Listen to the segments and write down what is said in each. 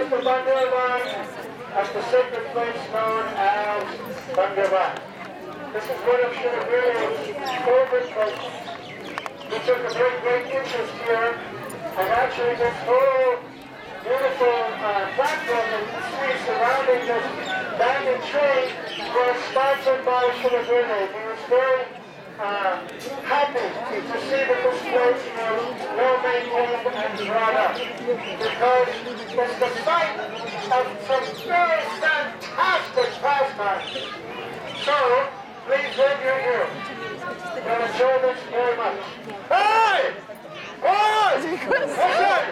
was the Bandhavan at the sacred place known as Bandhavan. This is one of Srila Guru's favorite places. He took a great interest here, and actually this whole beautiful platform that you see surrounding this banyan tree was sponsored by Srila Guru. He was very happy to see that this place was well maintained and brought up, because it's the site of some very fantastic pastimes. So, please when you're here, you'll enjoy this very much. Hey! Hey! Listen!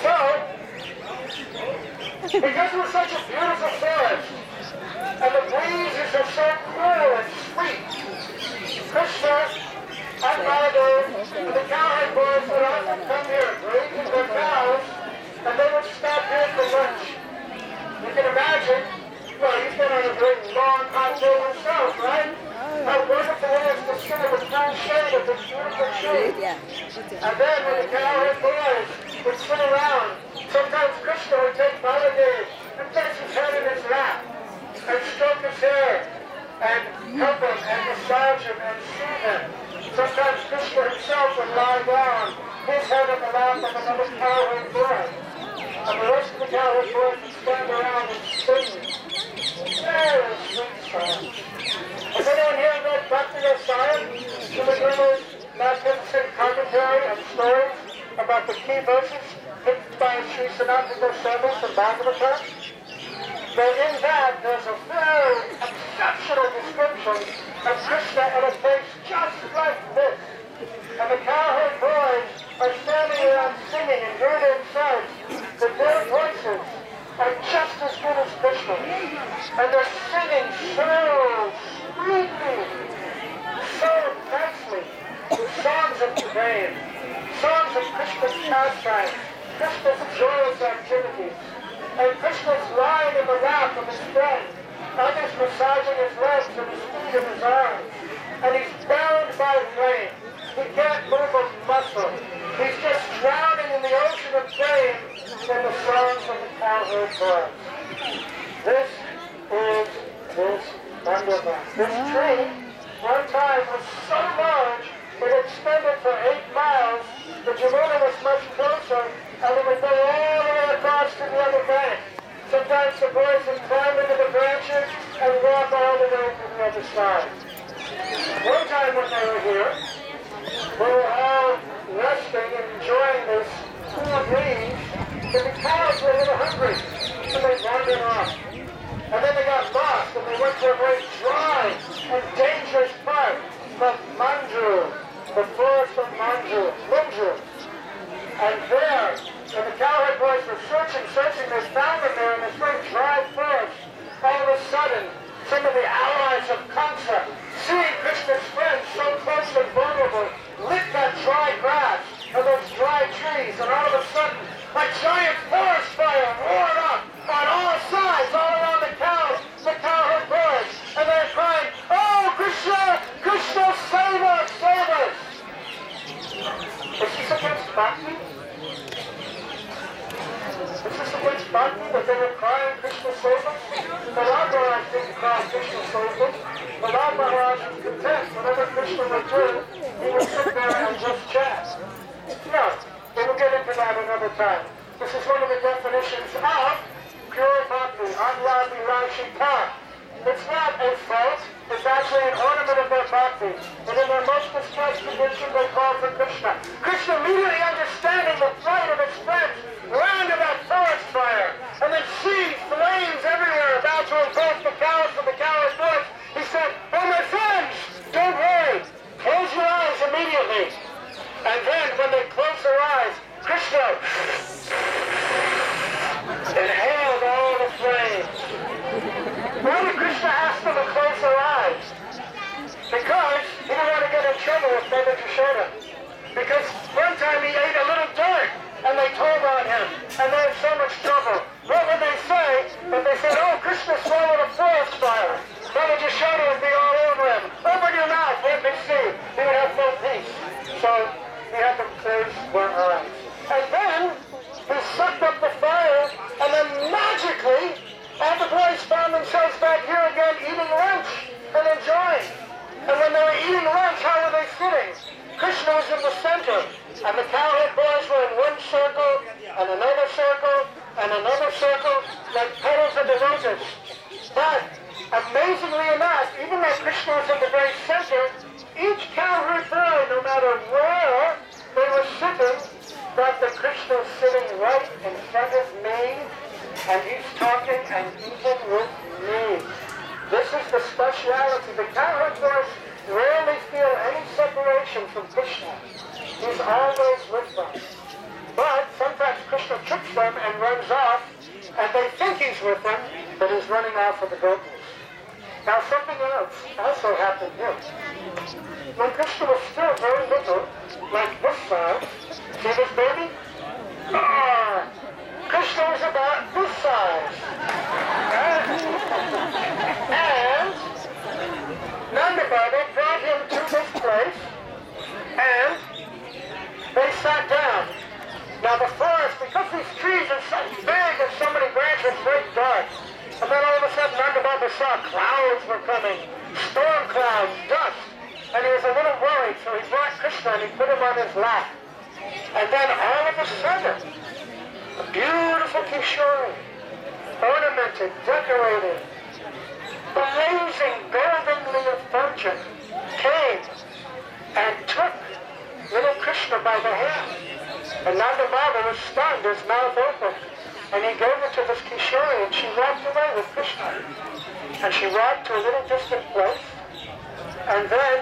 So, because we're such a beautiful forest, and the breezes are so cool and sweet, Krishna and Baladev and the cowherd boys would often come here, grazing their cows, and they would stop here for lunch. You can imagine, well, he's been on a great long hot day himself, right? How wonderful it is to sit in the cool shade of this beautiful tree. And then when the cowherd boys would sit around, sometimes Krishna would take Baladev and place his head in his lap and stroke his hair and help him and massage him and soothe him. Sometimes Krishna himself would lie down, his head on the lap of another cowherd boy. And the rest of the cowherd boys would stand around and sing very sweet songs. Has anyone here read Bhakti Rasayan, Srila Guru's magnificent commentary and stories about the key verses picked by Sri Sanatana Goswami from Bhagavatam? Well, in that, there's a very exceptional description of Krishna in a place just like this. And the cowherd boys are standing around singing, and hear themselves that their voices are just as good as Krishna. And they're singing so sweetly, so nicely, songs of praise, songs of Krishna's pastime, Krishna's joyous activities. And Krishna's lying in the lap of his friend, others massaging his legs and his feet and his arms. And he's bound by flame. He can't move a muscle. He's just drowning in the ocean of flame in the songs of the cowherd boys. This is this Bandhavan. This tree, one time, was so large it extended for 8 miles. The Jamuna was much closer, and it would go all the way across to the other bank. Sometimes the boys would climb into the branches and walk all the way to the other side. One time when they were here, they were all resting and enjoying this cool breeze, but the cows were a little hungry, so they wandered off. And then they got lost, and they went to a very dry and dangerous part called Manju, the forest of Manju. And there, when the cowherd boys were searching, they found them there in this very dry forest. All of a sudden, some of the allies of Kamsa, seeing Krishna's friends so close and vulnerable, lit that dry grass and those dry trees, and all of a sudden, a giant forest fire roared up on all sides, all around the cows, the cowherd boys, and they're crying, "Oh, Krishna! Krishna, save us! Save us!" Is this against Bhakti? Is this against Bhakti that they were crying, "Krishna, save us"? Prahlad Maharaj didn't cry, "Krishna, save us." Prahlad Maharaj was content. Whenever Krishna would do, he would sit there and just chat. No, we will get into that another time. This is one of the definitions of pure Bhakti, Anladi Rashika. It's not a fault, it's actually an ornament of their Bhakti. And in their most distressed condition, they call for Krishna. Krishna, immediately understanding the plight of his friends, ran to that forest fire, and then seeing flames everywhere about to engulf the cows and the cowherd boys. He said, "Oh, my friends, don't worry. Close your eyes immediately." And then, when they closed their eyes, Krishna inhaled all the flames. Why did Krishna ask them to close their eyes? Because he didn't want to get in trouble with Mother Yashoda. Because one time he ate a little dirt, and they told on him, and they had so much trouble. What would they say? If they said, "Oh, Krishna swallowed a forest fire," Mother Yashoda would be all over him. "Open your mouth, let me see." He would have no peace. So he had them close were eyes. And then he sucked up the fire, and then magically, all the boys found themselves back here again eating lunch and enjoying. And when they were eating lunch, how were they sitting? Krishna was in the center, and the cowherd boys were in one circle, and another circle, and another circle, like petals of the lotus. But, amazingly enough, even though Krishna was in the very center, each cowherd boy, no matter where they were sitting, thought that Krishna was sitting right in front of me, and he's talking and eating with me. This is the speciality. The cowherd boys rarely feel any separation from Krishna. He's always with them. But sometimes Krishna tricks them and runs off, and they think he's with them, but he's running off with the gopis. Now something else also happened here. When Krishna was still very little, like this size, see this baby? Krishna was about this size. And Nanda Baba brought him to this place, and they sat down. Now the forest, because these trees are so big and so many branches, very dark. And then all of a sudden Nanda Baba saw clouds were coming, storm clouds, dust. And he was a little worried, so he brought Krishna and he put him on his lap. And then all of a sudden, a beautiful Kishori, ornamented, decorated, blazing, goldenly effulgent, came and took little Krishna by the hand. And Nanda Baba was stunned, his mouth open. And he gave it to this Kishori, and she walked away with Krishna. And she walked to a little distant place, and then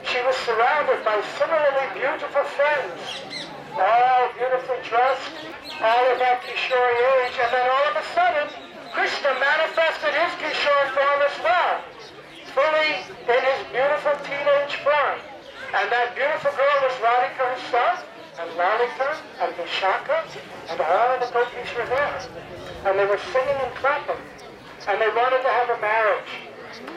she was surrounded by similarly beautiful friends, all beautifully dressed, all of that Kishori age, and then all of a sudden, Krishna manifested his Kishore form as well, fully in his beautiful teenage form. And that beautiful girl was Radhika herself, and Lalita, and Vishaka, and all the gopis were there. And they were singing and clapping, and they wanted to have a marriage.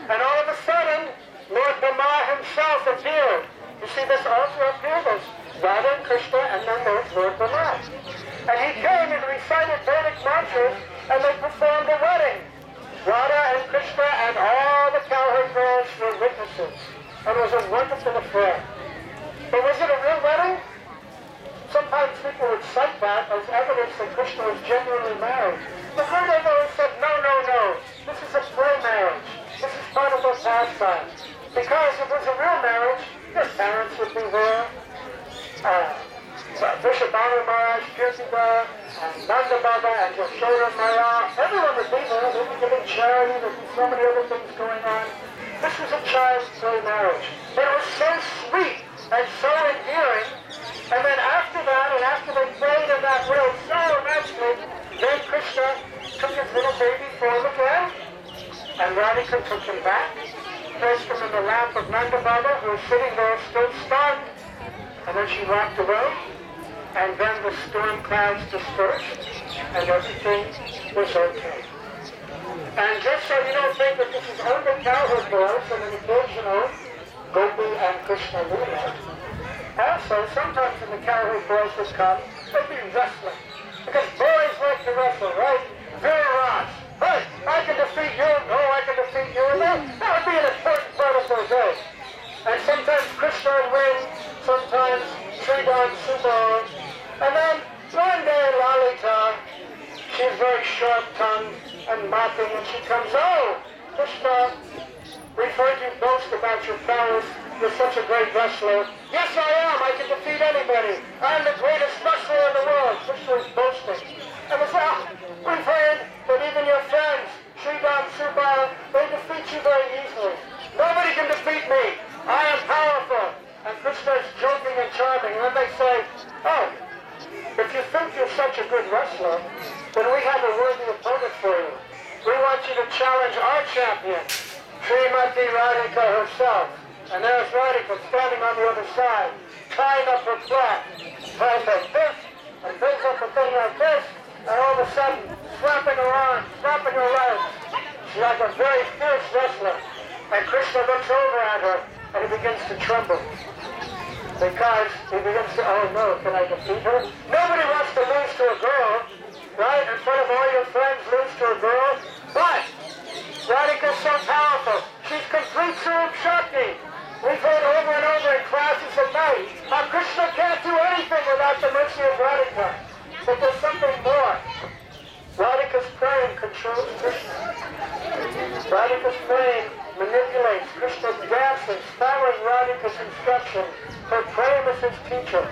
And all of a sudden, Lord Brahma himself appeared. You see this altar up here? There's Radha and Krishna, and then there's Lord Brahma. And he came and recited Vedic mantras, and they performed a wedding. Radha and Krishna and all the cowherd girls were witnesses. And it was a wonderful affair. But was it a real wedding? Sometimes people would cite that as evidence that Krishna was genuinely married. The Gurudev always said, no, no, no. This is a play marriage. This is part of their pastime. Because if it was a real marriage, their parents would be there. Vrishabhanu Maharaj, Kirtida, and Nanda Baba, and Yashoda Maya, everyone would be there. They'd be giving charity. There'd be so many other things going on. This was a child's play marriage. But it was so sweet and so endearing. And then after that, and after they played in that way so nicely, then Krishna took his little baby form again, and Radhika took him back, placed him in the lap of Nanda Baba, who was sitting there still stunned, and then she walked away, and then the storm clouds dispersed, and everything was okay. And just so you don't think that this is only cowherd boys and an occasional Gopi and Krishna Leela, also, sometimes when the cowherd boys would come, they'd be wrestling. Because boys like to wrestle, right? Viraj. Hey, I can defeat you. No, I can defeat you. And that would be an important part of their day. And sometimes Krishna would win, sometimes Sridhar Subal. And then one day Lalita, she's very sharp-tongued and mocking, and she comes, oh, Krishna, we've heard you boast about your prowess. You're such a great wrestler. Yes, I am. I can defeat anybody. I'm the greatest wrestler in the world. Krishna is boasting. And we say, we've heard that even your friends, Sridhar Subal, they defeat you very easily. Nobody can defeat me. I am powerful. And Krishna is joking and charming. And then they say, oh, if you think you're such a good wrestler, then we have a worthy opponent for you. We want you to challenge our champion, Srimati Radhika herself. And there's Radhika standing on the other side, tying up her flag, ties like this, and brings up a thing like this, and all of a sudden, slapping her arms, slapping her legs. She's like a very fierce wrestler. And Krishna looks over at her, and he begins to tremble. Because he begins to, oh no, can I defeat her? Nobody wants to lose to a girl, right? In front of all your friends, lose to a girl. But Radhika's so powerful. She's complete Swarup Shakti. We've heard over and over in classes at night how Krishna can't do anything without the mercy of Radhika. But there's something more. Radhika's praying controls Krishna. Radhika's praying manipulates Krishna's dancing, following Radhika's instructions. Her praying is his teacher.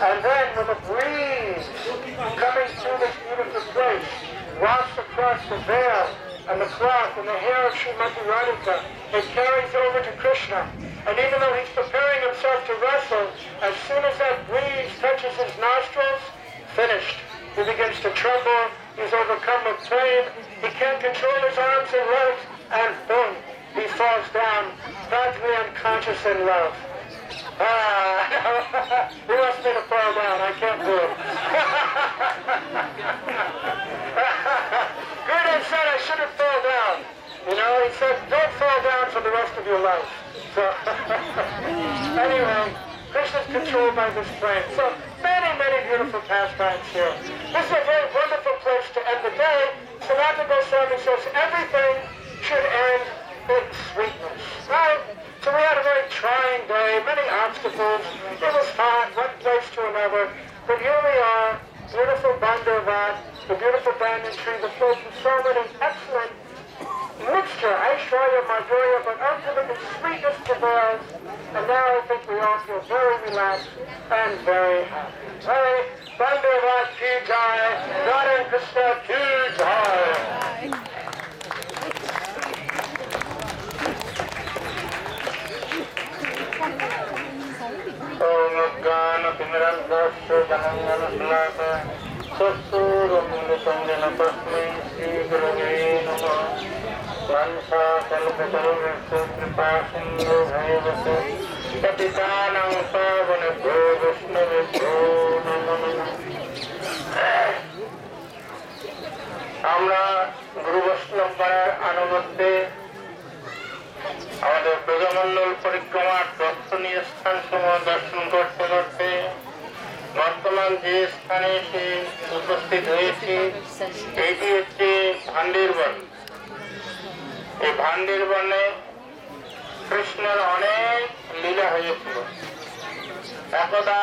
And then with a breeze coming through this beautiful place, wafts across the veil and the cloth and the hair of Srimati Radhika, it carries over to Krishna. And even though he's preparing himself to wrestle, as soon as that breeze touches his nostrils, finished. He begins to tremble. He's overcome with pain. He can't control his arms and legs, and boom, he falls down, practically unconscious in love. He wants me to fall down. I can't do it. Gurudev said I shouldn't fall down. You know, he said, don't fall down for the rest of your life. So, anyway, Krishna's controlled by this flame. So, many, many beautiful pastimes here. This is a very wonderful place to end the day. Sanatana Goswami says everything should end in sweetness. Right? So we had a very trying day, many obstacles. It was hot, one place to another. But here we are, beautiful Bandarvat, the beautiful banyan tree, the place with so many excellent mixture, Aishwarya, Madhurya, but ultimately sweetness prevails. And now I think we all feel very relaxed and very happy. Hey, Bandarvat ki jai, Radha Krishna ki jai. Om Gana Pimirandasya Janangana Slaka Sasura Sangana Pasmi Sri Gurave Namah Mansa Kalpatarvasa Kripasindhu Bhavasa Patitanam Pavanabho Vishnavibho Namah আমরা গুরু বৈষ্ণব পাড়ার আনুগত্যে আমাদের প্রজামণ্ডল পরিক্রমার দর্শনীয় স্থানসমূহ দর্শন করতে করতে বর্তমান যে স্থানে এসে উপস্থিত হয়েছি এইটি হচ্ছে ভান্ডের বন। এই ভান্ডের বনে কৃষ্ণের অনেক লীলা হয়েছিল। একদা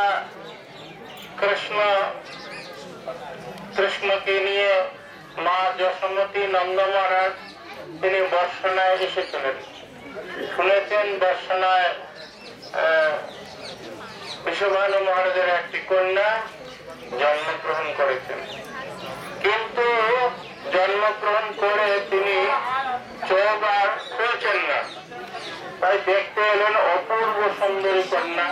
কৃষ্ণকে নিয়ে মা যশোমতী নন্দ মহারাজ তিনি বর্ষণায় এসেছিলেন। শুনেছেন দর্শনায় বিশ্বভানু মহারাজের একটি কন্যা জন্মগ্রহণ করেছেন, কিন্তু জন্মগ্রহণ করে তিনি চোখ আর খুলছেন না। তাই দেখতে এলেন অপূর্ব সুন্দরী কন্যা,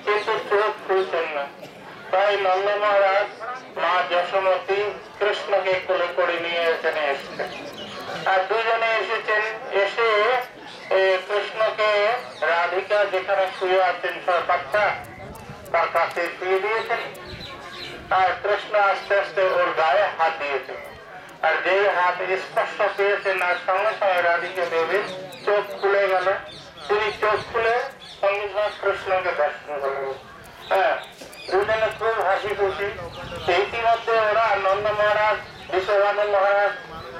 কিন্তু চোখ খুলছেন না। তাই নন্দ মহারাজ মা যশোমতী কৃষ্ণকে কোলে করে নিয়ে এখানে এসেছেন। আর দুজনে এসেছেন, এসে কৃষ্ণকে রাধিকা যেখানে শুয়ে আছেন সর্বাচ্ছা তার কাছে শুয়ে দিয়েছেন। আর কৃষ্ণ আস্তে আস্তে ওর গায়ে হাত দিয়েছেন। আর যেই হাত স্পর্শ পেয়েছেন আর সঙ্গে সঙ্গে রাধিকা দেবীর চোখ খুলে গেল। তিনি চোখ খুলে সঙ্গে সঙ্গে কৃষ্ণকে দর্শন করলেন। হ্যাঁ, দুজনে খুব হাসি খুশি। ইতিমধ্যে ওরা নন্দ মহারাজ, বিশ্বভানু মহারাজ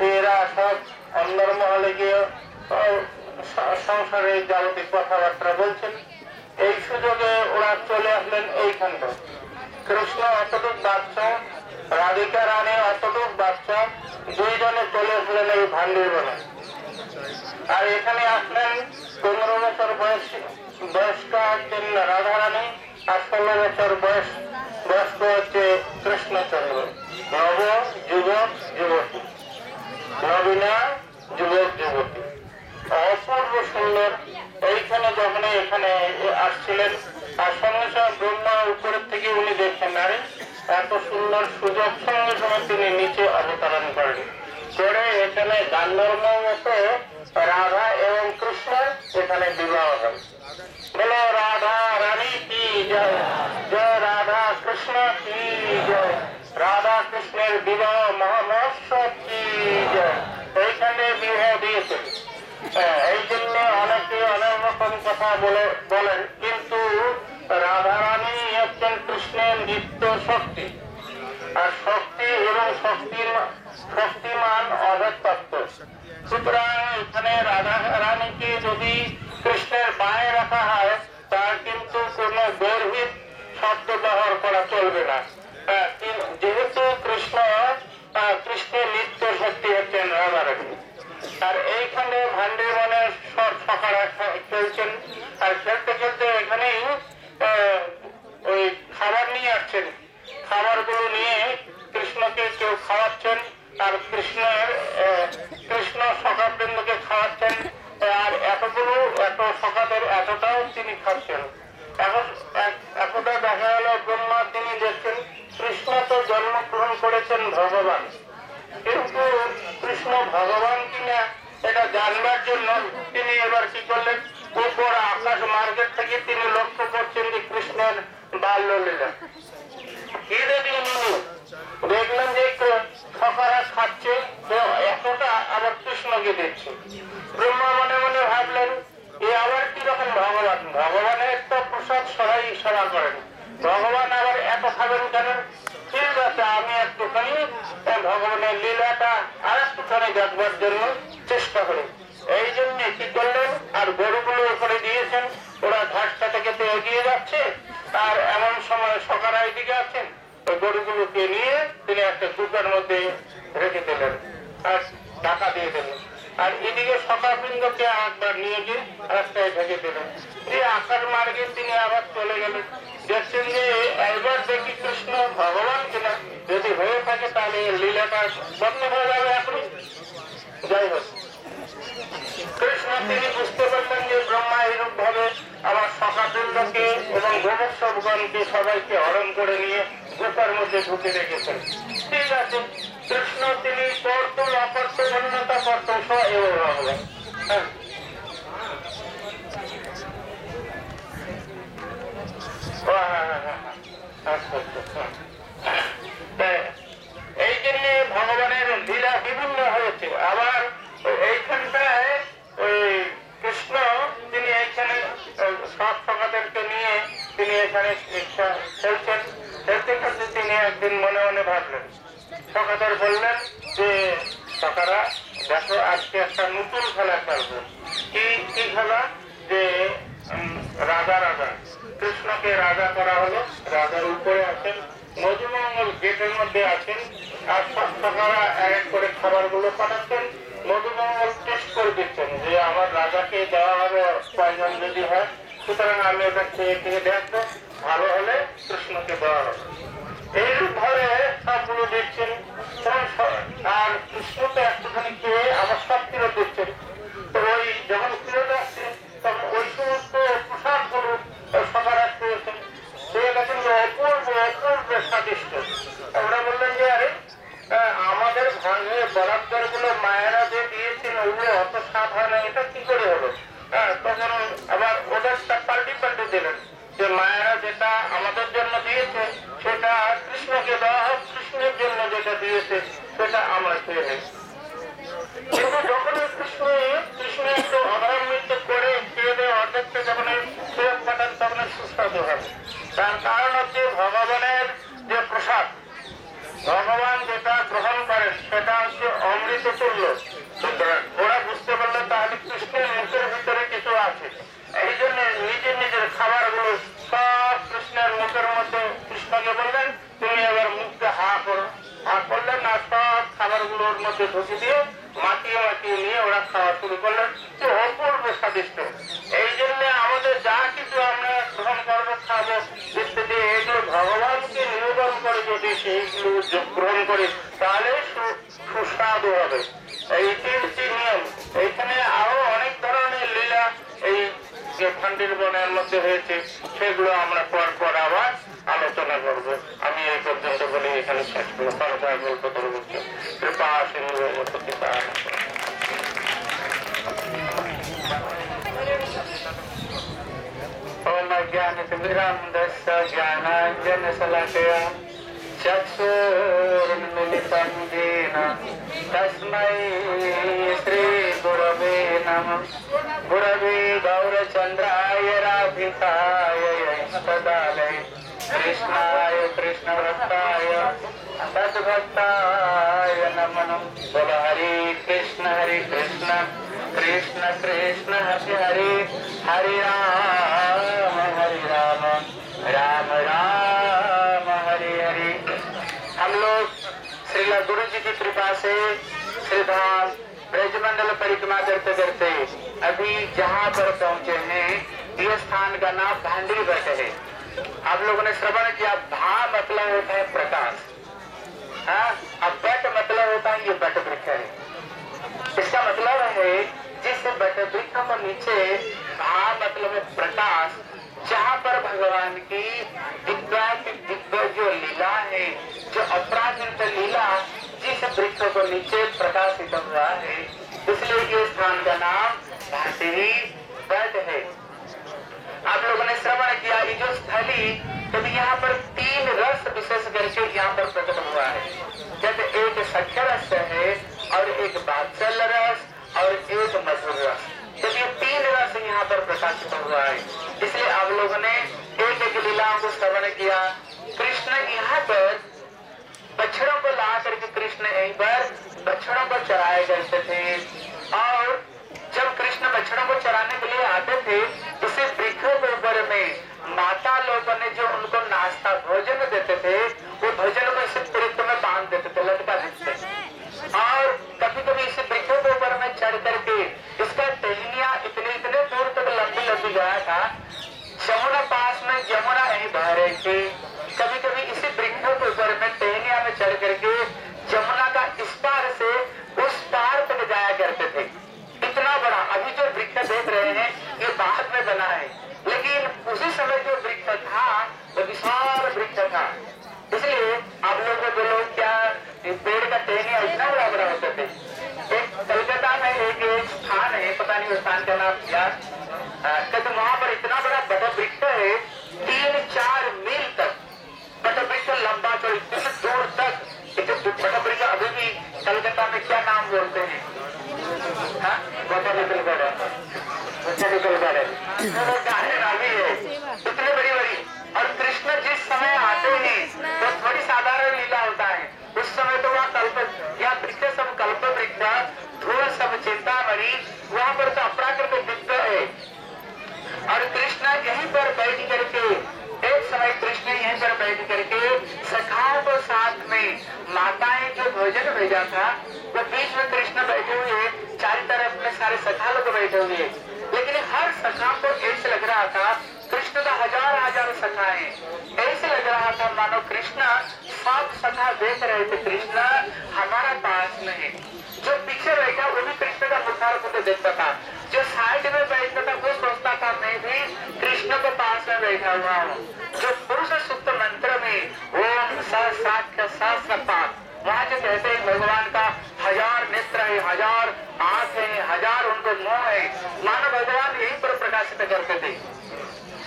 এরা সব অন্দরমহলে গিয়ে সংসারে যাবতীয় কথাবার্তা বলছেন। এই সুযোগে ওরা চলে আসলেন এইখানটা। কৃষ্ণ অতটুক বাচ্চা, রাধিকা রানী অতটুক বাচ্চা, দুইজনে চলে আসলেন এই ভান্ডির বনে। আর এখানে আসলেন 15 বছর বয়স্কা হচ্ছেন রাধা রানী, আর 16 বছর বয়স্ক হচ্ছে কৃষ্ণচন্দ্র। নব যুবক যুবতী, নবীনা যুবক যুবতী, অপূর্ব সুন্দর। এইখানে যখন এখানে আসছিলেন আর সঙ্গে সঙ্গে ব্রহ্মা উপরের থেকে উনি দেখছেন, আরে এত সুন্দর সুযোগ, সঙ্গে সঙ্গে তিনি নিচে অবতরণ করেন করে এখানে গান্ধর্ব মতো রাধা এবং কৃষ্ণ এখানে বিবাহ হয়। বলো রাধা রানী কি জয়, জয় রাধা কৃষ্ণ কি জয়, রাধা কৃষ্ণের বিবাহ মহোৎসব কি জয়। এইখানে বিবাহ দিয়েছেন। এই জন্য অনেকে অনেক রকম কথা বলেন, কিন্তু রাধারানী হচ্ছেন কৃষ্ণের নিত্য শক্তি, আর শক্তি এবং শক্তিমান অভেদ তত্ত্ব। সুতরাং এখানে রাধা রানীকে যদি কৃষ্ণের বাঁয়ে রাখা হয়, তার কিন্তু কোনো গর্হিত শব্দ ব্যবহার করা চলবে না। যেহেতু কৃষ্ণের নিত্য শক্তি হচ্ছেন রাধা রানী। আর এইখানে ভান্ডে মনে সকারা খেলছেন, আর খেলতে খেলতে এখানেই ওই খাবার নিয়ে আসছেন। খাবারগুলো নিয়ে কৃষ্ণকে কেউ খাওয়াচ্ছেন, আর কৃষ্ণ সখাবৃন্দকে খাওয়াচ্ছেন, আর এত সখাদের এতটাও তিনি খাচ্ছেন। একদা দেখা গেল ব্রহ্মা তিনি দেখছেন কৃষ্ণ তো জন্মগ্রহণ করেছেন ভগবান, কিন্তু কৃষ্ণ ভগবান কিনা এটা জানবার জন্য তিনি এবার কি করলেন, উপর আকাশ মার্গের থেকে তিনি লক্ষ্য করছেন যে কৃষ্ণের বাল্যলীলা কি দেখলেন যে সকারা খাচ্ছে, এতটা আবার কৃষ্ণকে দেখছে। ব্রহ্মা মনে মনে ভাবলেন এ আবার কিরকম ভগবান, ভগবানের তো প্রসাদ সবাই সেবা করেন, ভগবান আবার এত খাবেন কেন? ঠিক আছে, আমি একটুখানি ভগবানের লীলাটা আর একটুখানি দেখবার জন্য চেষ্টা করি। এই জন্য কি করলেন, আর গরুগুলো করে দিয়েছেন, ওরা ঘাসটা থেকে তো এগিয়ে যাচ্ছে, আর এমন সময় সকারা এদিকে আছেন, ওই গরুগুলোকে নিয়ে তিনি একটা কূপের মধ্যে রেখে দিলেন আর টাকা দিয়ে দিলেন, আর এদিকে সকাবৃন্দকে একবার নিয়ে গিয়ে রাস্তায় ঢেকে দিলেন। এই আকার মার্গে তিনি আবার চলে গেলেন। দেখছেন যে একবার দেখি কৃষ্ণ ভগবান কিনা, যদি হয়ে থাকে তাহলে লীলাটা বন্ধ হয়ে যাবে এখনই। যাই হোক, কৃষ্ণ তিনি বুঝতে পারলেন যে ব্রহ্মা এইরূপ ভাবে আমার সখাবৃন্দকে এবং গোবৎসগণকে সবাইকে হরণ করে নিয়ে গুফার মধ্যে ঢুকে রেখেছেন। ঠিক আছে, কৃষ্ণ তিনি কর্তুল অকর্ত অন্যতা কর্ত এবং ভগবান। এই জন্য ভগবানের লীলা বিভিন্ন হয়েছে। আবার এইখানটায় ওই কৃষ্ণ তিনি এইখানে সব সখাদেরকে নিয়ে তিনি এখানে খেলছেন। খেলতে খেলতে তিনি একদিন মনে মনে ভাবলেন, সখাদের বললেন যে সখারা দেখো আজকে একটা নতুন খেলা খেলবো। কি খেলা? যে রাজা কৃষ্ণকে রাজা করা হলো, রাজার উপরে আছেন, মধুমঙ্গল গেটের মধ্যে আছেন, আর সব সখারা এক করে খাবারগুলো পাঠাচ্ছেন। মধুমঙ্গল টেস্ট করে দিচ্ছেন যে আমার রাজাকে দেওয়া হবে পয়জন যদি হয়, সুতরাং আমি ওটা খেয়ে খেয়ে দেখবো, ভালো হলে কৃষ্ণকে দেওয়া হবে। এইরূপ ভাবে সবগুলো দিচ্ছেন, আর কৃষ্ণ তো একটুখানি খেয়ে আবার সব ফিরত দিচ্ছেন। তো ওই যখন ফিরত আসছে তখন ওই সমস্ত প্রসাদগুলো সকারা খেয়েছেন, খেয়ে দেখেন যে অপূর্ব স্বাদিষ্ট। ওরা বললেন যে আরে আমাদের ভাঙে বরাদ্দর গুলো মায়েরা যে দিয়েছেন ওগুলো অত স্বাদ হয় না, এটা কি করে হলো? তখন আবার ওদেরটা পাল্টে দিলেন যে মায়েরা যেটা আমাদের জন্য দিয়েছে সেটা কৃষ্ণকে দেওয়া হোক, কৃষ্ণের জন্য যেটা দিয়েছে সেটা আমরা খেয়ে নেই। কিন্তু যখন কৃষ্ণ একটু অবলম্বিত করে খেয়ে দেয় অর্ধেকটা যখন ফেরত পাঠান তখন সুস্বাদু হবে। তার কারণ হচ্ছে ভগবানের যে প্রসাদ, ভগবান যেটা গ্রহণ করেন সেটা হচ্ছে অমৃত তুল্য। ওরা বুঝতে পারলো তাহলে কৃষ্ণের মুখের ভিতরে কিছু আছে। এই জন্য নিজের খাবারগুলো সব কৃষ্ণের মুখের মধ্যে কৃষ্ণকে বললেন তুমি এবার মুখকে হা করো। হা করলেন আর সব খাবারগুলোর মধ্যে ঢুকে দিয়ে মাটিয়ে নিয়ে ওরা খাওয়া শুরু করলেন। অপূর্ব স্বাদিষ্ট। এই জন্য আমাদের যা কিছু আমরা গ্রহণ করবো খাবো, দেখতে দিয়ে এগুলো ভগবানকে নিবেদন করে যদি সেইগুলো গ্রহণ করি তাহলে সুস্বাদু হবে। এইটি হচ্ছে নিয়ম। এইখানে আরো অনেক ধরনের লীলা এই যে ভান্ডির বনের মধ্যে হয়েছে সেগুলো আমরা পর আবার আলোচনা করব। আমি এই পর্যন্ত বলে এখানে শেষ করবো। গল্প করবো কৃপা সিন্ধু কৃপা। ओम ज्ञानतिमिरान्धस्य ज्ञानाञ्जनशलाकया चक्षुरुन्मिलितं येन तस्मै श्रीगुरवे नमः। गुरवे गौरचन्द्राय राधिकाय सदालय कृष्णाय कृष्ण भक्ताय सद्भक्ताय नमः। बोलो हरे कृष्ण कृष्ण कृष्ण हरे हरे, हरे राम राम राम हरे हरे। हम लोग श्रीला गुरु जी की कृपा से श्रीधाम ब्रजमंडल परिक्रमा करते करते अभी जहाँ पर पहुँचे हैं, यह स्थान का नाम भांडी भट्ट है। आप लोगों ने श्रवण किया, भा मतलब होता है प्रकाश, हाँ, अब बट मतलब होता है ये बट वृक्ष है। इसका मतलब है जिस बट वृक्ष को नीचे भा मतलब है प्रकाश, जहाँ पर भगवान की दिव्य जो लीला है, जो अपराजित लीला जिस वृक्ष को नीचे प्रकाशित हुआ है, इसलिए ये स्थान का नाम भांडी भट्ट है। आप लोगों ने श्रवण किया, ये जो स्थली, तो यहाँ पर 3 रस विशेष करके यहाँ पर प्रकट हुआ है। जैसे एक सख्य रस है और एक वात्सल्य रस और एक मधुर रस, तो ये 3 रस यहाँ पर प्रकाशित हुआ है। इसलिए आप लोगों ने एक एक लीलाओं को श्रवण किया। कृष्ण यहाँ पर बछड़ों को ला करके कृष्ण यहीं पर बछड़ों को चराए करते थे, और जब कृष्ण बछड़ों को चराने के लिए आते थे, उसे वृक्षों के ऊपर में माता लोगों ने जो उनको नाश्ता भोजन देते थे, वो भोजन को इसे वृक्ष में बांध देते थे, लटका देते थे। और कभी कभी इसे वृक्षों के ऊपर में चढ़ करके इसका टहनिया इतने दूर तक लंबी गया था। यमुना पास में यमुना यही बह रही थी। कभी कभी इसी वृक्षों के ऊपर में टहनिया में चढ़ करके यमुना का इस पार से उस पार तक जाया करते थे। इतना बड़ा, अभी जो वृक्ष देख रहे हैं ये बाद में बना है, लेकिन उसी समय जो वृक्ष था वो विशाल वृक्ष था। इसलिए आप लोग को बोलो, क्या पेड़ का टहनिया इतना बड़ा होते थे। एक कलकत्ता में एक स्थान है, पता नहीं उस स्थान का नाम क्या, तो वहां पर इतना बड़ा बट वृक्ष है, 3-4 मील तक बट वृक्ष लंबा, तो इतने दूर तक बट वृक्ष अभी भी कलकत्ता में क्या नाम बोलते हैं, बोटानिकल गार्डन अभी है, इतने बड़ी और कृष्ण जिस समय आते हैं तो थोड़ी साधारण लीला होता है। उस समय तो वहाँ कल्प, यहाँ वृक्ष सब कल्प वृक्ष, धूल सब चिंतामणि, वहाँ पर तो अपराकृत दिव्य है। और कृष्ण यहीं पर बैठ करके, एक समय कृष्ण यहीं पर बैठ करके सखाओं को साथ में, माताएं जो भोजन भेजा था वो बीच में कृष्ण बैठे हुए, चारों तरफ में सारे सखा लोग बैठे हुए, लेकिन हर सखा को ऐसे लग रहा था, कृष्ण का हजार सखाएं, ऐसे लग रहा था मानो कृष्ण सब सखा देख रहे थे, कृष्ण हमारा पास में है। जो पीछे बैठा वो भी कृष्ण का मुखार को देखता था, जो साइड में बैठता था वो सोचता था मैं भी कृष्ण के पास में बैठा हुआ हूँ। जो पुरुष सुप्त मंत्र में ओम सहस्रपाद, वहाँ जो कहते हैं भगवान का 1000 नेत्र है, 1000 आंख है, 1000 उनको मुंह है, मानो भगवान यहीं पर प्रकाशित करते थे।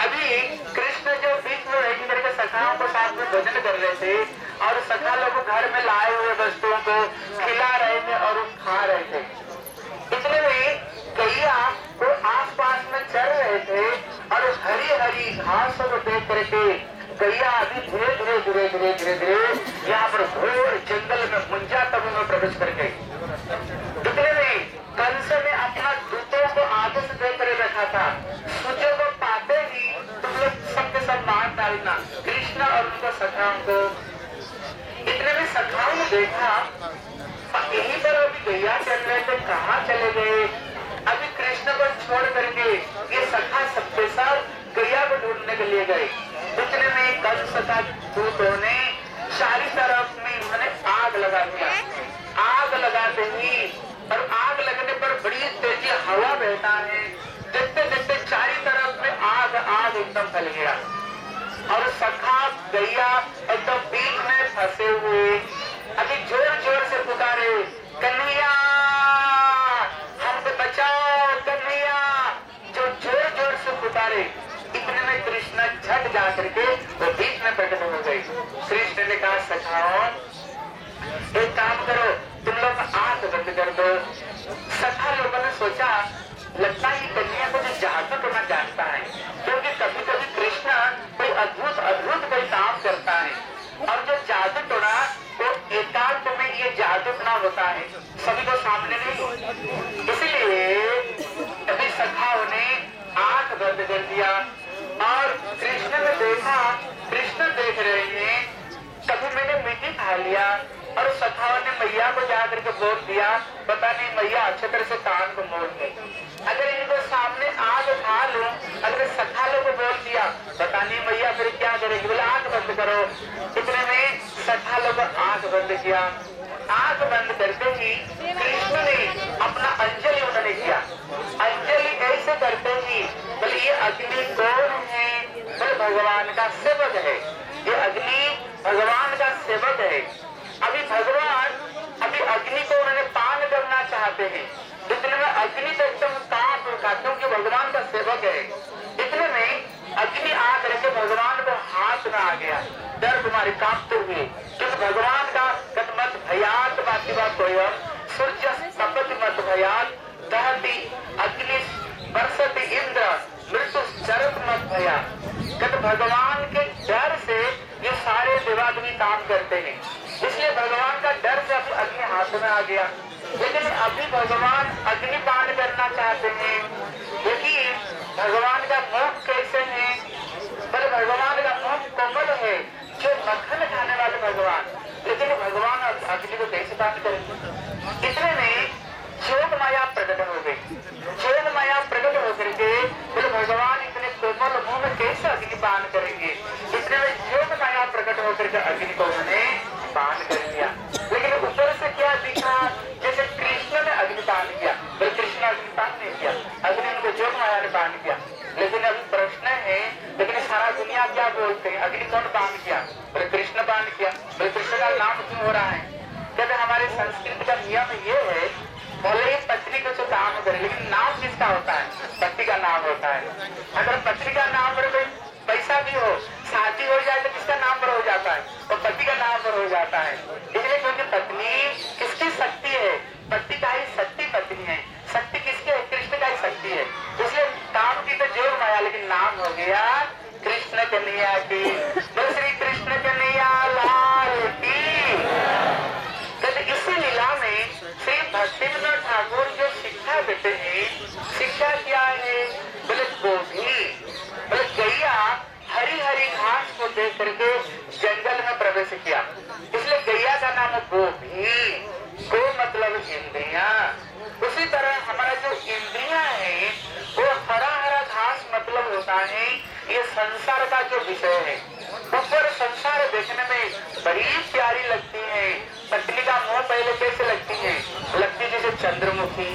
अभी कृष्ण जो बीच में बैठ करके सखाओं को साथ में भोजन कर रहे थे, और सखा लोग घर में लाए हुए वस्तुओं को खिला रहे थे और खा रहे थे। इतने में गैया वो आसपास में चल रहे थे, और हरी घास को देख करके गैया अभी धीरे यहाँ पर घोर जंगल में मुंजा तबू में प्रवेश कर गई। इतने में कंस ने अपना दूतों को आगे से देख कर रखा था, सूर्य को पाते ही तुम लोग सबके सब मार डालना कृष्ण और उनको सखाओं को। इतने में सखाओं ने देखा यहीं पर अभी गैया चल रहे थे, कहाँ चले गए। अभी कृष्ण को छोड़ करके ये सखा सबके साथ गैया को ढूंढने के लिए गए। इतने में कंस का दूतों ने चारों तरफ में उन्होंने आग लगा दिया। आग लगाते ही, और आग लगने पर बड़ी तेजी हवा बहता है, देखते देखते चारों तरफ में आग एकदम फैल गया, और सखा गैया एकदम बीच में फंसे हुए अभी जोर से पुकारे, कन्हैया हमको बचाओ, कन्हैया, जो जोर से पुकारे। इतने में कृष्ण झट जा करके वो बीच में प्रकट हो गए। कृष्ण ने कहा सखाओ एक काम करो, तुम लोग आंख बंद कर दो। सखा लोगों ने सोचा लगता है कन्हैया को जो जादू करना जानता है, क्योंकि कभी कभी कृष्ण कोई है, सभी को सामने नहीं। इसलिए अभी सखाओं ने आंख बंद कर दिया और कृष्ण ने देखा, कृष्ण देख रहे हैं, कभी मैंने मीठी खा लिया और सखाओं ने मैया को जाकर के बोल दिया, पता नहीं मैया अच्छे तरह से कान को मोड़ दे। अगर इनको सामने आग खा लूं, अगर सखा लोग को बोल दिया, पता नहीं मैया फिर क्या करेगी, बोले आंख बंद करो। इतने में सखा लोग आंख बंद किया। आंख बंद करते ही कृष्ण ने अपना अंजलि उन्होंने किया। अंजलि ऐसे करते ही बोले ये अग्नि कौन है, बोले भगवान का सेवक है, ये अग्नि भगवान का सेवक है। अभी भगवान अभी अग्नि को उन्होंने पान करना चाहते हैं। इतने में अग्नि तो एकदम कांप उठा, क्योंकि भगवान का सेवक है। इतने में अग्नि आ करके भगवान को हाथ में आ गया, डर तुम्हारे कांपते हुए, क्योंकि भगवान का मत भयात बाती बात सूर्य तपति मत भयात दहती अग्नि बरसती इंद्र मृत्यु चरत मत भया। भगवान के डर से ये सारे देवादमी काम करते हैं, इसलिए भगवान का डर से अग्नि हाथ में आ गया। लेकिन अभी भगवान अग्निपान करना चाहते हैं, लेकिन भगवान का मुख कैसे है, पर भगवान का मुख कोमल है, जो मक्खन खाने वाले भगवान, लेकिन भगवान अग्नि को कैसे पान करेंगे। इतने में जोग माया प्रकट हो गई। जोग माया प्रकट होकर के बोले भगवान इतने कोमल मुंह में कैसे अग्निपान करेंगे। इतने में जोग माया प्रकट होकर के अग्नि को उन्होंने पान कर दिया। लेकिन ऊपर से क्या दिखा, जैसे कृष्ण ने अग्निपान किया, बोले कृष्ण अग्निपान नहीं किया, अग्नि उनको जोग माया ने पान किया। लेकिन अभी प्रश्न है, लेकिन सारा दुनिया क्या बोलते हैं, अग्नि कौन पान किया, बोले कृष्ण पान किया। बोले कृष्ण का नाम क्यों हो रहा है, कहते हमारे संस्कृत का नियम ये है, भले ही पत्नी को जो काम करे, लेकिन नाम किसका होता है, पति का नाम होता है। अगर पत्नी का नाम पर कोई पैसा भी हो, शादी हो जाए तो किसका नाम पर हो जाता है, तो पति का नाम पर हो जाता है। इसलिए क्योंकि पत्नी किसकी शक्ति है, पति का ही शक्ति पत्नी है, शक्ति किसकी है, कृष्ण का ही शक्ति है। इसलिए काम की तो जोग माया, लेकिन नाम हो गया कृष्ण कन्हैया की। श्री कृष्ण कन्हैया लाल की। इसी लीला में श्री भक्तिविनोद ठाकुर जो शिक्षा देते हैं, शिक्षा क्या है, बोले गोभी, बोले गैया हरी हरी घास को देख करके जंगल में प्रवेश किया, इसलिए गैया का नाम गोभी। गो मतलब इंद्रिया। उसी तरह हमारा जो इंद्रिया है वो हरा हरा घास मतलब होता है ये संसार का जो विषय है। ऊपर संसार देखने में बड़ी प्यारी लगती है, पत्नी का मुंह पहले कैसे लगती है, लगती जैसे चंद्रमुखी,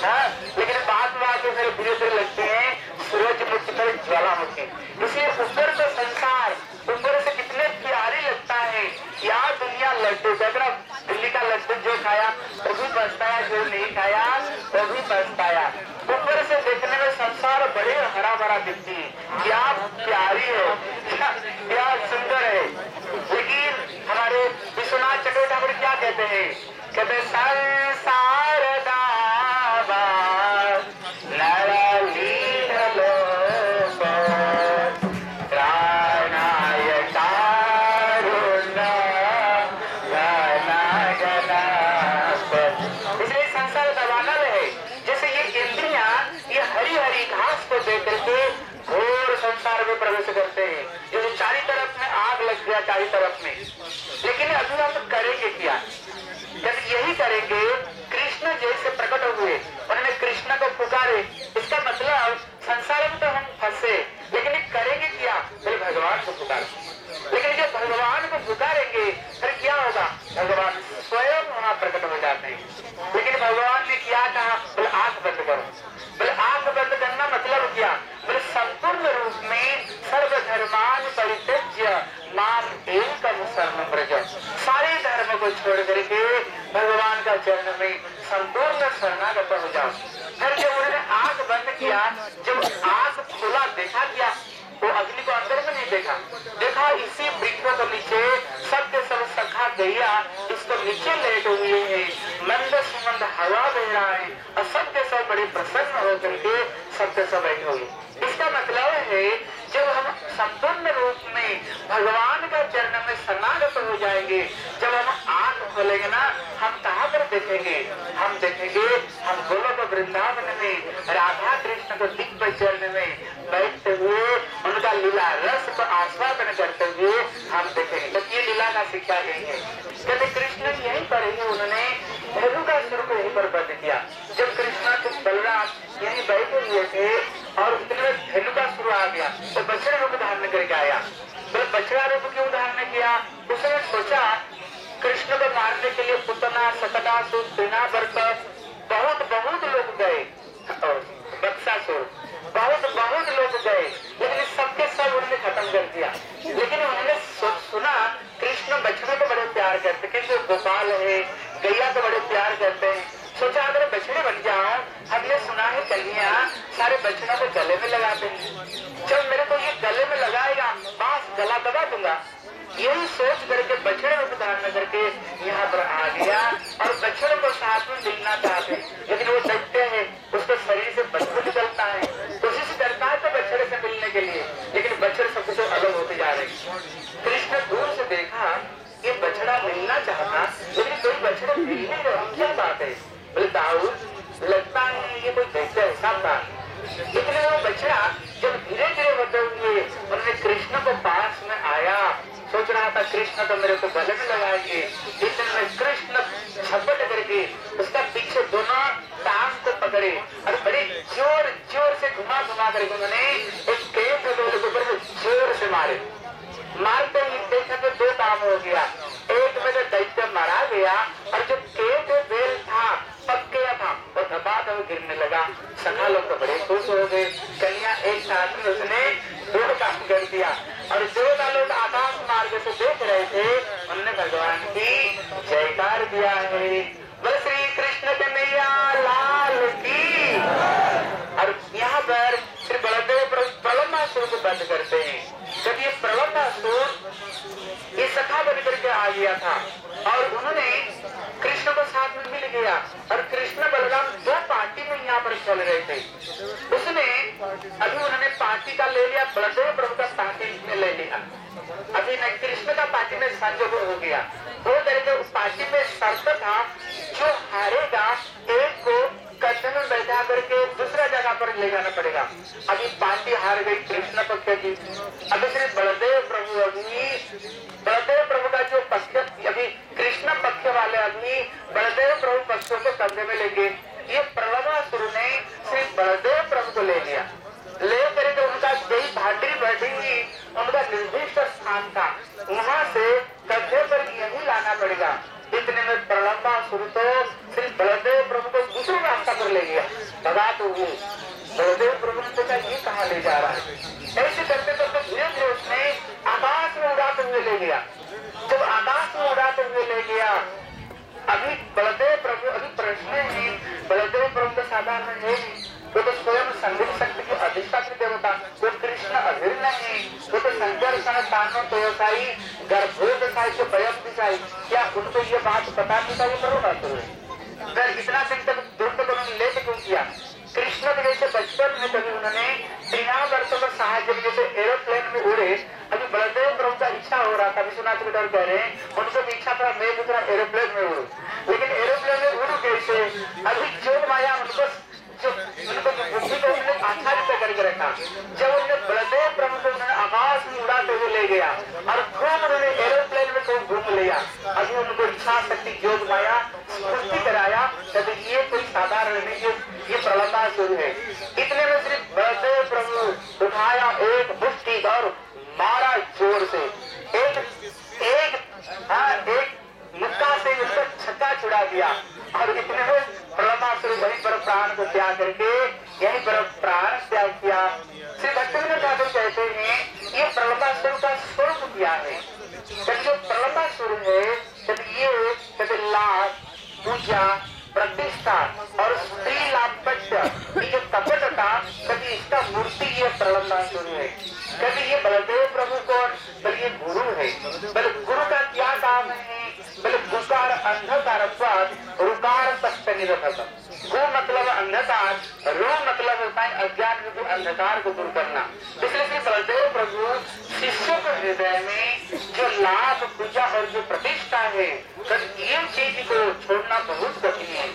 हाँ, लेकिन बाद में फिर धीरे धीरे लगती है सूरजमुखी, फिर ज्वालामुखी। इसलिए ऊपर तो संसार ऊपर से कितने प्यारी लगता है। यार दुनिया लड्डू, दिल्ली का लड्डू जो खाया वो भी पछताया, जो नहीं खाया वो भी पछताया। ऊपर से देखने में संसार बड़े हरा भरा दिखती है, क्या प्यारी है, क्या सुंदर है। लेकिन हमारे विश्वनाथ चक्रवर्ती ठाकुर क्या कहते हैं, कहते संसार दावा प्रवेश करते हैं, जो चारी तरफ में आग लग गया, चारी तरफ में। लेकिन अभी हम करेंगे क्या, जब यही करेंगे, कृष्ण जैसे प्रकट हुए, उन्होंने कृष्ण को पुकारे, इसका मतलब संसार में तो हम फंसे, लेकिन करेंगे क्या, फिर भगवान को पुकारे। लेकिन जब भगवान को पुकारेंगे फिर क्या होगा, भगवान स्वयं वहां प्रकट हो जाते हैं। लेकिन भगवान ने क्या कहा, बोले आंख बंद करो। बोले आंख बंद करना मतलब क्या, बोले संपूर्ण रूप में सर्वधर्मान परित्यज्य माम एकम शरणं व्रज, सारे धर्म को छोड़ करके भगवान का चरण में संपूर्ण शरणागत हो जाओ। फिर जब उन्होंने आंख बंद किया, जब आंख खुला देखा क्या, वो अग्नि को अंदर में नहीं देखा, देखा इसी वृक्षों के नीचे सबके सब सखा गैया इसको नीचे लेट हुए हैं, मंद सुमंद हवा बह रहा है और सबके सब बड़े प्रसन्न होकर के सबके सब बैठे हुए। इसका मतलब है जब हम संपूर्ण रूप में भगवान का चरण में शरणागत हो जाएंगे, जब हम आंख बोलेंगे ना, हम कहाँ पर देखेंगे? हम देखेंगे हम गोलोक वृंदावन में राधा कृष्ण को दिव्य चरण में बैठते हुए उनका लीला रस को आस्वादन करते हुए हम देखेंगे। तो ये लीला का शिक्षा यही है। कहते कृष्ण यहीं पर ही उन्होंने धेनु का सुर को यहीं पर बंद किया। जब कृष्ण के बलराम यहीं बैठे हुए थे और उतने में धेनु का सुर आ गया तो बछड़ा रूप धारण करके आया। तो बछड़ा रूप क्यों धारण किया? उसने सोचा कृष्ण को मारने के लिए पुतना सकटासुर सेनावर्त बहुत बहुत लोग गए, बक्सासुर बहुत लोग गए, लेकिन सबके सब उन्होंने खत्म कर दिया। लेकिन उन्होंने सुना कृष्ण बछड़े को बड़े प्यार करते, क्योंकि गोपाल है, गैया को बड़े प्यार करते हैं। सोचा अगर बछड़े बन जाओ, हमने सुना है कन्या सारे बछड़ों को गले में लगाते हैं, जब मेरे को ये गले में लगाएगा बांस गला दबा दूंगा। यही सोच करके बछड़े को धारण करके यहाँ पर आ गया और बछड़े को साथ में मिलना चाहते, लेकिन वो दैत्य है, उसके शरीर से बदबू निकलता है, कोशिश करता है तो बछड़े से मिलने के लिए, लेकिन बछड़े सबसे अलग होते जा रहे। कृष्ण दूर से देखा ये बछड़ा मिलना चाहता, लेकिन कोई बछड़े मिल नहीं रहे, क्या बात है? बोले दाऊद लगता है ये कोई दैत्य ऐसा था। लेकिन वो बछड़ा जब धीरे धीरे होते हुए उन्होंने कृष्ण को पास में आया, सोच रहा था कृष्ण तो मेरे को गले में लगाएंगे, लेकिन में कृष्ण झपट करके उसका पीछे दोनों टांग को पकड़े और बड़े जोर जोर से घुमा करके उन्होंने एक केव के ऊपर जोर से मारे। मारते ही देखा तो दो काम हो गया, एक में तो दैत्य मारा गया और जो केव बेल था पक गया था वो धपा कर गिरने लगा। सखा लोग तो बड़े खुश हो गए। कन्या एक साथ में उसने दो काम कर दिया और जो लोग आकाश मार्ग से देख रहे थे उन्होंने भगवान की जयकार दिया है। बोल श्री कृष्ण कन्हैया लाल की। और यहाँ पर श्री बलदेव प्रलंबासुर को बंद करते हैं। जब ये प्रलंबासुर ये सखा बन करके आ गया था और उन्होंने कृष्ण को साथ में मिल गया और कृष्ण बलराम दो पार्टी में यहाँ पर चल रहे थे। उसने अभी उन्होंने पार्टी का ले लिया, बलदेव प्रभु का पार्टी में ले लिया। अभी न कृष्ण का पार्टी में संजोग हो गया। वो तरीके उस पार्टी में शर्त था जो हारेगा एक को कंधे में बैठा करके दूसरा जगह पर ले जाना पड़ेगा। अभी पार्टी हार गई कृष्ण पक्ष की। अभी श्री बलदेव प्रभु का जो पक्ष अभी कृष्ण पक्ष वाले अभी बलदेव प्रभु पक्षों को कंधे में लेंगे। ये प्रलंबासुर ने श्री बलदेव प्रभु को ले लिया, ले करके उनका यही भांडी बैठी उनका निर्दिष्ट स्थान था, वहां से कंधे पर यही लाना पड़ेगा। इतने में प्रलंबासुर तो श्री बलदेव प्रभु को दूसरे रास्ता पर ले गया। भगा तो वो बलदेव प्रभु ने सोचा ये कहाँ ले जा रहा है। ऐसे करते करते धीरे धीरे उसने आकाश में उड़ाते हुए ले गया। जब आकाश में उड़ाते हुए ले गया अभी बलदेव प्रभु अभी प्रश्न है, बलदेव प्रभु तो साधारण है, वो तो स्वयं संगीत शक्ति की अधिष्ठात्री देवता, वो कृष्ण अधीर नहीं, वो तो संघर्षण तानो व्यवसायी गर्भोदशाई के स्वयं दिशाई। क्या उनको ये बात पता नहीं था? ये प्रलंबासुर है। अगर इतना दिन तक दुर्ग को उन्होंने लेके क्यों किया? कृष्ण के जैसे बचपन में कभी उन्होंने क्रियावर्तों का सहायक जैसे एरोप्लेन में उड़े। अभी बलदेव प्रभु का इच्छा हो रहा था, विश्वनाथ के डर कह रहे हैं उनको भी इच्छा था मैं दूसरा एरोप्लेन में उड़ू, लेकिन एरोप्लेन में उड़ू कैसे? अभी जो माया उनको बुद्धि को उन्होंने आच्छादित करके रखा। जब उन्होंने बलदेव प्रभु को उन्होंने आकाश में उड़ाते हुए ले गया और खूब उन्होंने एरोप्लेन में खूब घूम लिया। अभी उनको इच्छा शक्ति योग माया पुष्टि कराया, तो ये कोई साधारण नहीं, ये प्रलंबासुर है। इतने में श्री बलदेव प्रभु उठाया एक मुट्ठी और मारा जोर से, एक मुक्का से उसको छक्का छुड़ा दिया और इतने में प्रलंबासुर वहीं पर प्राण को त्याग करके यहीं पर प्राण त्याग किया। श्री भक्तिविनोद ठाकुर कहते हैं ये प्रलंबासुर का स्वरूप क्या है? जो प्रलंबासुर है ये लाभ पूजा प्रतिष्ठा और स्त्री लाभपत्य ये जो कपटता कभी इसका मूर्ति ये प्रलंबासुर है। कभी ये बलदेव प्रभु कौन? बल्कि गुरु है। बल गुरु का क्या काम है? बल गुकार अंधकार रुकार गु मतलब अंधकार, रू मतलब होता है अज्ञान रूपी अंधकार को दूर करना। इसलिए श्री बलदेव प्रभु शिष्यों के हृदय में जो लाभ पूजा और जो जो प्रतिष्ठा है, ये चीज को छोड़ना बहुत कठिन है।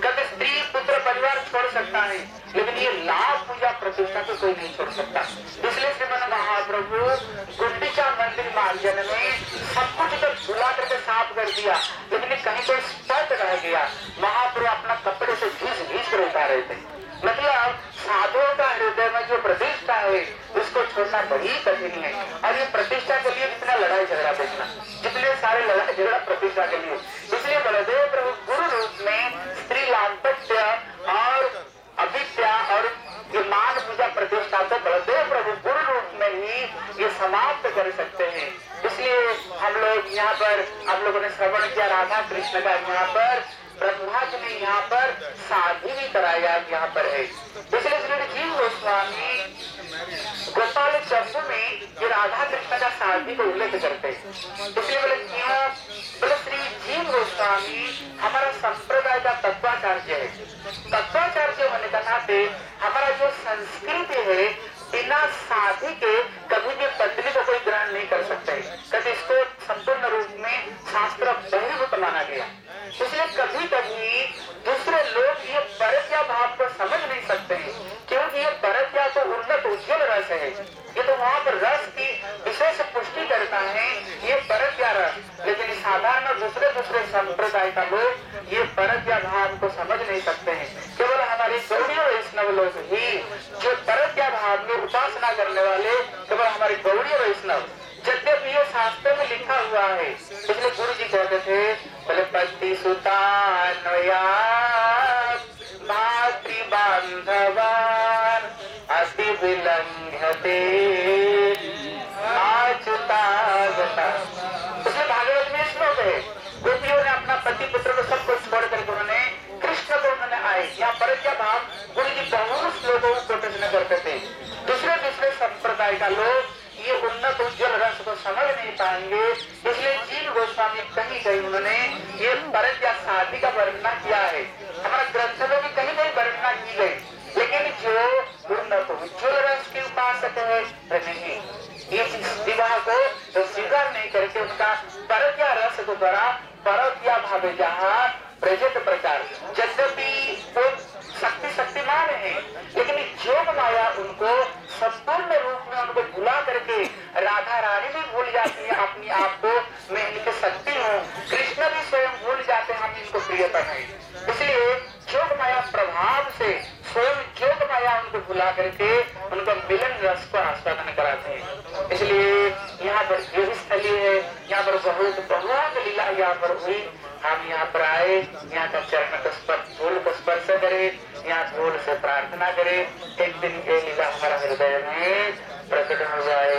कभी स्त्री पुत्र परिवार छोड़ सकता है, लेकिन ये लाभ पूजा प्रतिष्ठा को कोई नहीं छोड़ सकता। इसलिए श्रीमन महाप्रभु गुंडीचा मंदिर मार्जन में सब कुछ तो झुला करके साफ कर दिया, लेकिन कहीं कोई स्पष्ट रह गया। महाप्रभु अपना कपड़े से घीस घीस कर उतार रहे थे। मतलब साधुओं का हृदय में जो प्रतिष्ठा है उसको छोड़ना बड़ी कठिन है। और ये प्रतिष्ठा के लिए कितना लड़ाई झगड़ा देखना, जितने सारे लड़ाई झगड़ा प्रतिष्ठा के लिए। इसलिए बलदेव प्रभु गुरु रूप में स्त्री लांपत्य और अभिज्ञा और ये मान पूजा प्रतिष्ठा को बलदेव प्रभु गुरु रूप में ही ये समाप्त कर सकते हैं। इसलिए हम लोग यहाँ पर, आप लोगों ने श्रवण किया राधा कृष्ण का, यहाँ पर ब्रह्मा जी ने यहाँ पर शादी भी कराया यहाँ पर है। इसलिए श्री जीव गोस्वामी गोपाल चंपू में ये राधा कृष्ण का शादी को उल्लेख करते हैं। इसलिए बोले क्यों? बोले श्री जीव गोस्वामी हमारा संप्रदाय का तत्वाचार्य है। तत्वाचार्य होने का नाते हमारा जो संस्कृति है, बिना शादी के कभी भी पत्नी को कोई ग्रहण नहीं कर सकते, क्योंकि इसको संपूर्ण रूप में शास्त्र बहिर्भूत माना गया। इसलिए कभी कभी दूसरे लोग ये परत्या भाव को समझ नहीं सकते हैं, क्योंकि ये परत्या तो उन्नत उज्जवल रस है। ये तो वहाँ पर रस की विशेष पुष्टि करता है, ये परत्या रस। लेकिन साधारण दूसरे संप्रदाय का लोग ये परत्या भाव को समझ नहीं सकते हैं। केवल हमारे गौड़ीय वैष्णव लोग ही जो परत्या भाव में उपासना करने वाले, केवल हमारे गौड़ीय वैष्णव, यद्यपि ये शास्त्र में लिखा हुआ है। इसलिए गुरु जी कहते थे, बोले पति सुतान्वया भातृ बांधवान अति विलंघते आचुतागता। इसलिए भागवत में श्लोक है, गोपियों ने अपना पति पुत्र को सबको छोड़ करके उन्होंने कृष्ण को उन्होंने आए। यहाँ परत्या भाव गुरु जी बहुत श्लोकों को प्रश्न करते थे। दूसरे संप्रदाय का लोग ये उन्नत उज्जवल रस को समझ नहीं पाएंगे। इसलिए जीव गोस्वामी कहीं उन्होंने ये परत्या शादी का वर्णना किया है। हमारा ग्रंथ में भी कहीं वर्णना की गई, लेकिन जो उन्नत उज्जवल रस के उपासक है नहीं, ये विवाह को तो स्वीकार नहीं करके उनका परत्या रस को द्वारा परत्या भावे जहाँ प्रजत प्रकार, यद्यपि वो शक्तिमान है, लेकिन योग माया उनको संपूर्ण रूप में उनको भुला करके राधा रानी भी भूल जाती है अपनी आप को, मैं इनके शक्ति हूँ। कृष्ण भी स्वयं भूल जाते हैं हम इनको प्रियतम है। इसलिए योग माया प्रभाव से स्वयं योग माया उनको भुला करके उनको मिलन रस को आस्वादन कराते हैं। इसलिए यहाँ पर जो स्थली है, यहाँ पर बहुत लीला यहाँ पर हुई। हम यहाँ पर आए, यहाँ का चरण को धूल को स्पर्श करें, यहाँ धूल से प्रार्थना करें, एक दिन ये लीला हमारा हृदय में प्रकट हो जाए।